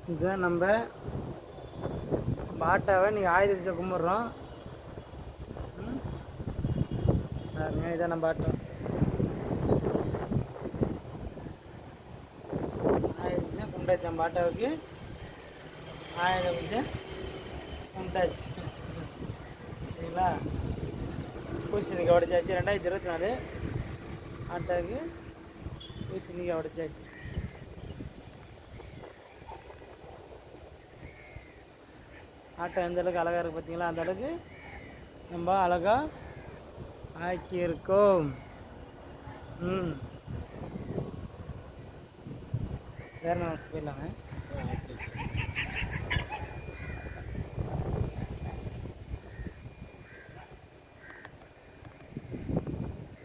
இதுதான் நம்ம பாட்டாவை நீங்கள் ஆயுத வச்சு கும்பிட்றோம். இதான் நம்ம பாட்டம் ஆயுத வச்சு கும்பிட்டாச்சு. நம்ம பாட்டாவுக்கு ஆயுத வச்சு கும்பிட்டாச்சு. சரிங்களா? பூசணிக்காய் உடைச்சாச்சு. 2024 ஆட்டாவுக்கு பூசணிக்காய் உடைச்சாச்சு. ஆட்டை எந்த அளவுக்கு அழகாக இருக்குது பார்த்தீங்களா? அந்த அளவுக்கு நம்ம அழகாக ஆக்கியிருக்கோம். வேறு என்ன வச்சு போயிடலாங்க.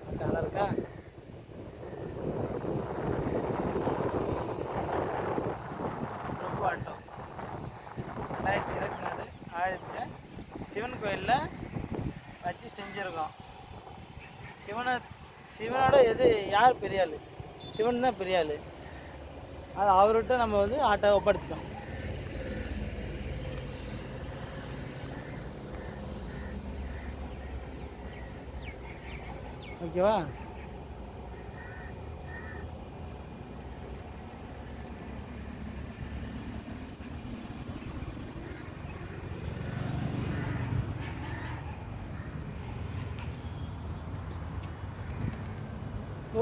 ஆட்டை நல்லா இருக்கா? ரொம்ப ஆட்டம் 2024 ஆயிரத்தி சிவன் கோயிலில் வச்சு செஞ்சுருக்கோம். சிவனோட யார் பெரிய ஆள்? சிவன் தான் பெரிய ஆள். அது அவர்கிட்ட நம்ம வந்து ஆட்டை ஒப்படைச்சிட்டோம். ஓகேவா?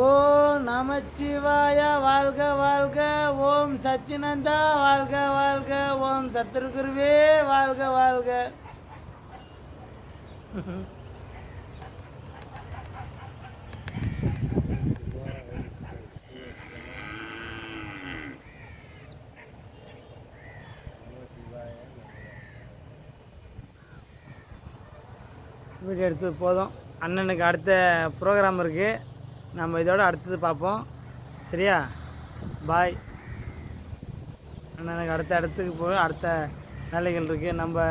ஓம் நமச்சிவாய வாழ்க வாழ்க. ஓம் சச்சினந்தா வாழ்க வாழ்க. ஓம் சத்ருகுருவே வாழ்க வாழ்க. வீடியோ எடுத்தது போதும். அண்ணனுக்கு அடுத்த ப்ரோக்ராம் இருக்குது. நம்ம இதோட அடுத்தது பார்ப்போம். சரியா? பாய். அண்ணனுக்கு அடுத்த இடத்துக்கு போய் அடுத்த வேலைகள் இருக்குது. நம்ம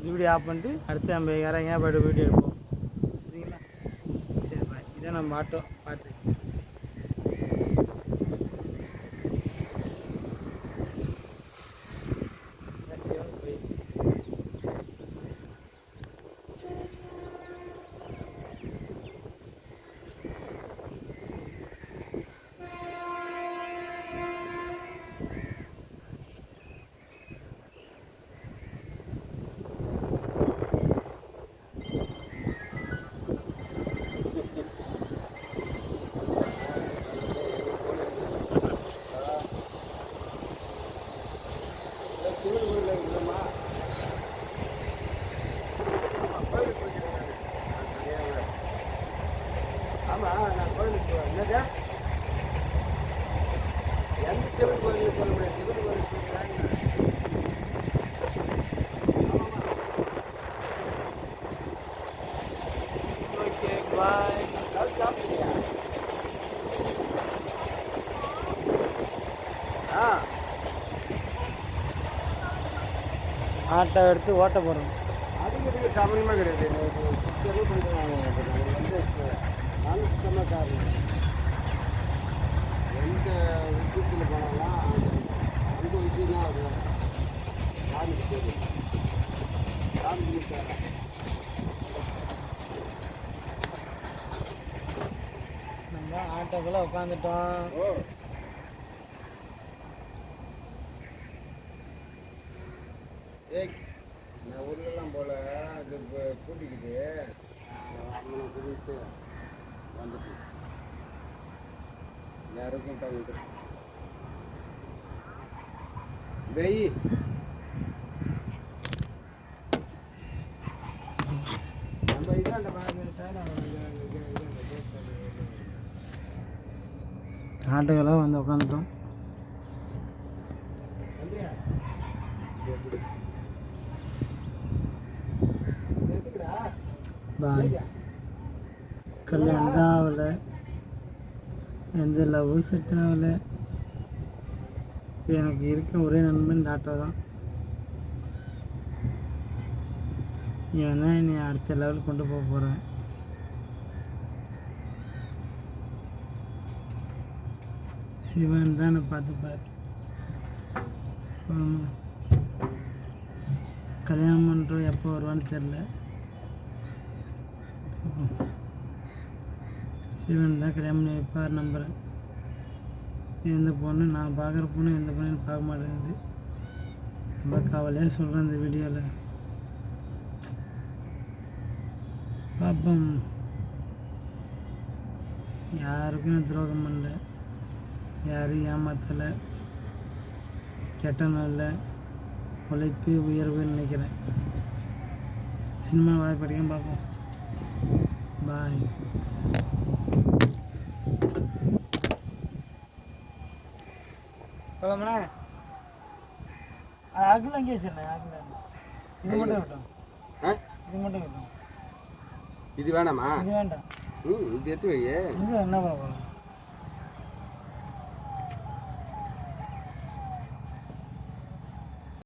வீடியோ ஆஃப் பண்ணிட்டு அடுத்து நம்ம யாராவது போய்ட்டு வீடியோ எடுப்போம். சரிங்களா? சரி பாய். இதான் நம்ம ஆட்டோ பார்த்து நான் கோயிலுக்கு என்னது எந்த சிவன் கோயிலுக்கு சொல்ல முடியாது. சிவன் கோயிலுக்கு ஓகே பாய். சாப்பிடுறியா? ஆட்டோ எடுத்து ஓட்ட போகிறோம். அதுக்கு சமயமாக கிடையாது. வந்து சுத்தமாக காரணம் எந்த விஷயத்தில் போனாலும் அந்த விஷயம் தான் அது சாமிக்கு தெரியும். சாமிக்கு தேவை. நம்ம ஆட்டோக்குள்ளே உட்காந்துட்டோம். நான் ஊர்லலாம் போல அது கூட்டிக்கிட்டு அவனை கூட்டிகிட்டு வந்துட்டு யாருக்கும் தவிர்த்து வெயி நம்ம இதான் ஆட்டோக்கெல்லாம் வந்து உட்காந்துட்டோம். பாய். கல்யாணம் தான் ஆகலை, எந்த லவ்வும் செட் ஆகலை. எனக்கு இருக்க ஒரே நண்பன் இந்த ஆட்டோ தான். இவன் தான் என்னை அடுத்த லெவலுக்கு கொண்டு போக போகிறேன். சிவன் தான் என்னை பார்த்துப்பார். கல்யாணம் பண்ணுறோம் எப்போ வருவான்னு தெரில. சிவன் தான் கல்யாணம் பண்ணி வைப்பார் நம்புகிறேன். எந்த பொண்ணு நான் பார்க்குற பொண்ணு எந்த பொண்ணுன்னு பார்க்க மாட்டேங்குது. ரொம்ப கவலையாக சொல்கிறேன் இந்த வீடியோவில். பாப்போம். யாருக்கும் நான் துரோகம் பண்ணல, யாரும் ஏமாத்தலை, கெட்ட நல்ல உழைப்பு உயர்வுன்னு நினைக்கிறேன். சினிமா வாய்ப்படிக்க பார்ப்போம். பாய். சொல்லமுண்ணே அகில் அங்கேயே வச்சுருந்தேன். அகில் இது மட்டும் இருக்கட்டும். இது மட்டும் இருக்கட்டும். இது வேணாமா? இது வேண்டாம். இது எடுத்து வையே. இது என்ன பண்ண போகிறோம்?